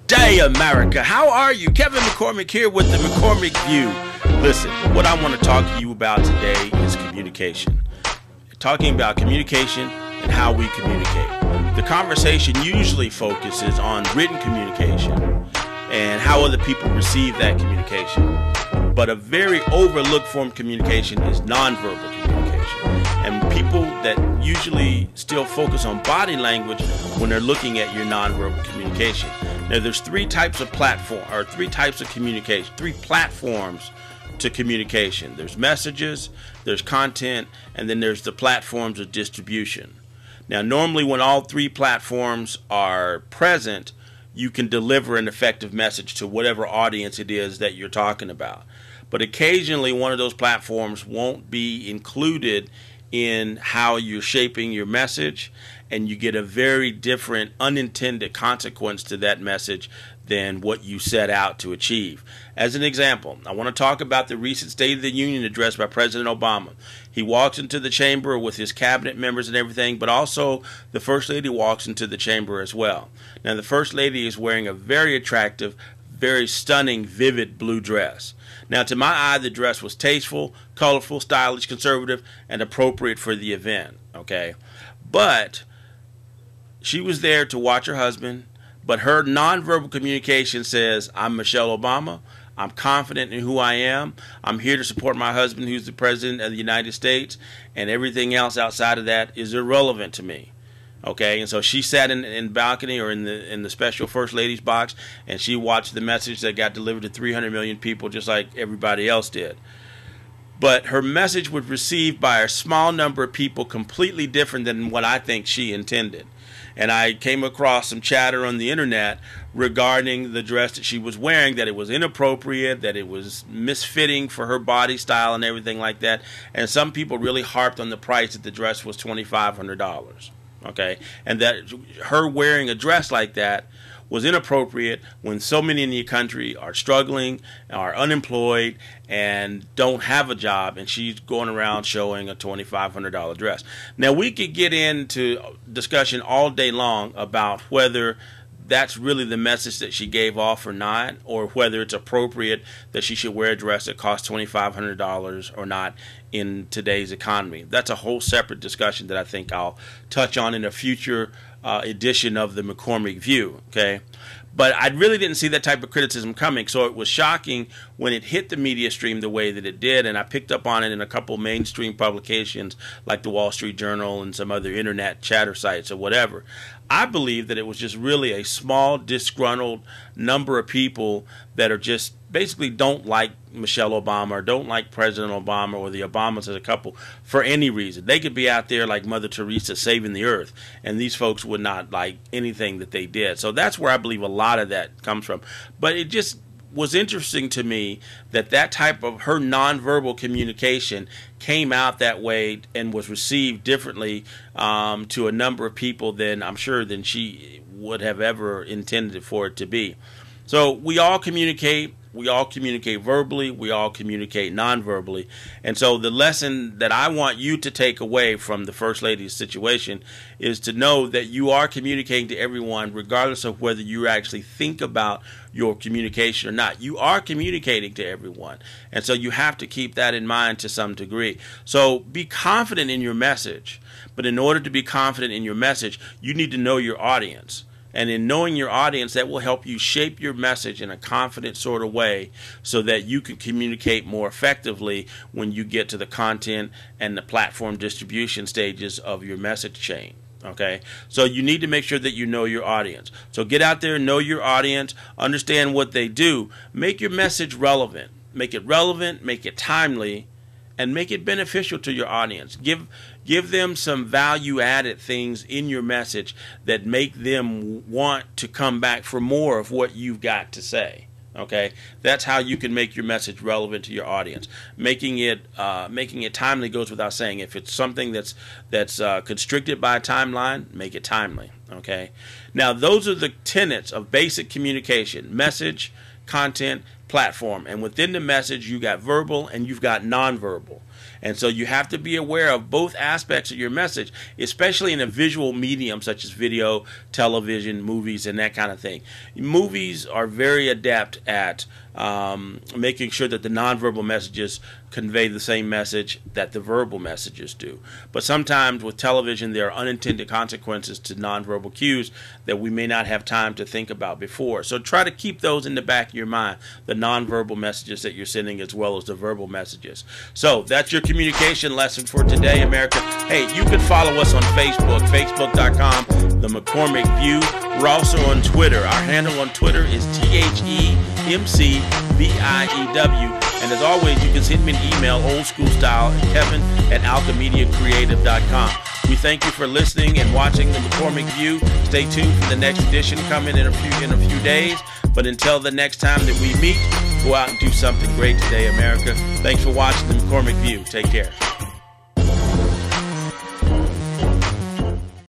day, America. How are you? Kevin McCormick here with the McCormick View. Listen, what I want to talk to you about today is communication. Talking about communication and how we communicate. The conversation usually focuses on written communication and how other people receive that communication. But a very overlooked form of communication is nonverbal communication. And people that usually still focus on body language when they're looking at your nonverbal communication. Now, there's three types of communication, three platforms to communication. There's messages, there's content, and then there's the platforms of distribution. Now, normally when all three platforms are present, you can deliver an effective message to whatever audience it is that you're talking about. But occasionally one of those platforms won't be included in how you're shaping your message, and you get a very different unintended consequence to that message than what you set out to achieve. As an example, I want to talk about the recent State of the Union address by President Obama. He walks into the chamber with his cabinet members and everything, but also the First Lady walks into the chamber as well. Now, the First Lady is wearing a very attractive, very stunning, vivid blue dress. Now, to my eye, the dress was tasteful, colorful, stylish, conservative, and appropriate for the event, okay? But she was there to watch her husband, but her nonverbal communication says, I'm Michelle Obama. I'm confident in who I am. I'm here to support my husband, who's the President of the United States, and everything else outside of that is irrelevant to me. Okay, and so she sat in the balcony or in the special First Lady's box, and she watched the message that got delivered to 300 million people just like everybody else did. But her message was received by a small number of people completely different than what I think she intended. And I came across some chatter on the internet regarding the dress that she was wearing, that it was inappropriate, that it was misfitting for her body style and everything like that. And some people really harped on the price that the dress was $2,500. Okay, and that her wearing a dress like that was inappropriate when so many in the country are struggling, are unemployed, and don't have a job, and she's going around showing a $2,500 dress. Now, we could get into discussion all day long about whether that's really the message that she gave off or not, or whether it's appropriate that she should wear a dress that costs $2,500 or not in today's economy. That's a whole separate discussion that I think I'll touch on in a future edition of the McCormick View, okay? But I really didn't see that type of criticism coming, so it was shocking when it hit the media stream the way that it did, and I picked up on it in a couple mainstream publications like the Wall Street Journal and some other internet chatter sites or whatever. I believe that it was just really a small, disgruntled number of people that are just basically don't like Michelle Obama or don't like President Obama or the Obamas as a couple for any reason. They could be out there like Mother Teresa saving the earth, and these folks would not like anything that they did. So that's where I believe a lot of that comes from. But it just was interesting to me that that type of her nonverbal communication came out that way and was received differently to a number of people than I'm sure than she would have ever intended for it to be. So we all communicate. We all communicate verbally. We all communicate non-verbally. And so the lesson that I want you to take away from the First Lady's situation is to know that you are communicating to everyone regardless of whether you actually think about your communication or not. You are communicating to everyone. And so you have to keep that in mind to some degree. So be confident in your message. But in order to be confident in your message, you need to know your audience. And in knowing your audience, that will help you shape your message in a confident sort of way so that you can communicate more effectively when you get to the content and the platform distribution stages of your message chain. Okay, so you need to make sure that you know your audience. So get out there, know your audience, understand what they do, make your message relevant, make it timely, and make it beneficial to your audience. Give them some value-added things in your message that make them want to come back for more of what you've got to say. Okay, that's how you can make your message relevant to your audience. Making it timely goes without saying. If it's something that's constricted by a timeline, make it timely. Okay, now those are the tenets of basic communication: message, content, platform. And within the message, you got verbal and you've got nonverbal. And so you have to be aware of both aspects of your message, especially in a visual medium such as video, television, movies, and that kind of thing. Movies are very adept at making sure that the nonverbal messages convey the same message that the verbal messages do. But sometimes with television, there are unintended consequences to nonverbal cues that we may not have time to think about before. So try to keep those in the back of your mind, the nonverbal messages that you're sending as well as the verbal messages. So that's your communication lesson for today, America. Hey, you can follow us on Facebook, facebook.com, The McCormick View. We're also on Twitter. Our handle on Twitter is THEMCVIEW. And as always, you can send me an email, old school style, kevin@alchemediacreative.com. We thank you for listening and watching the McCormick View. Stay tuned for the next edition coming in a few days. But until the next time that we meet, go out and do something great today, America. Thanks for watching the McCormick View. Take care.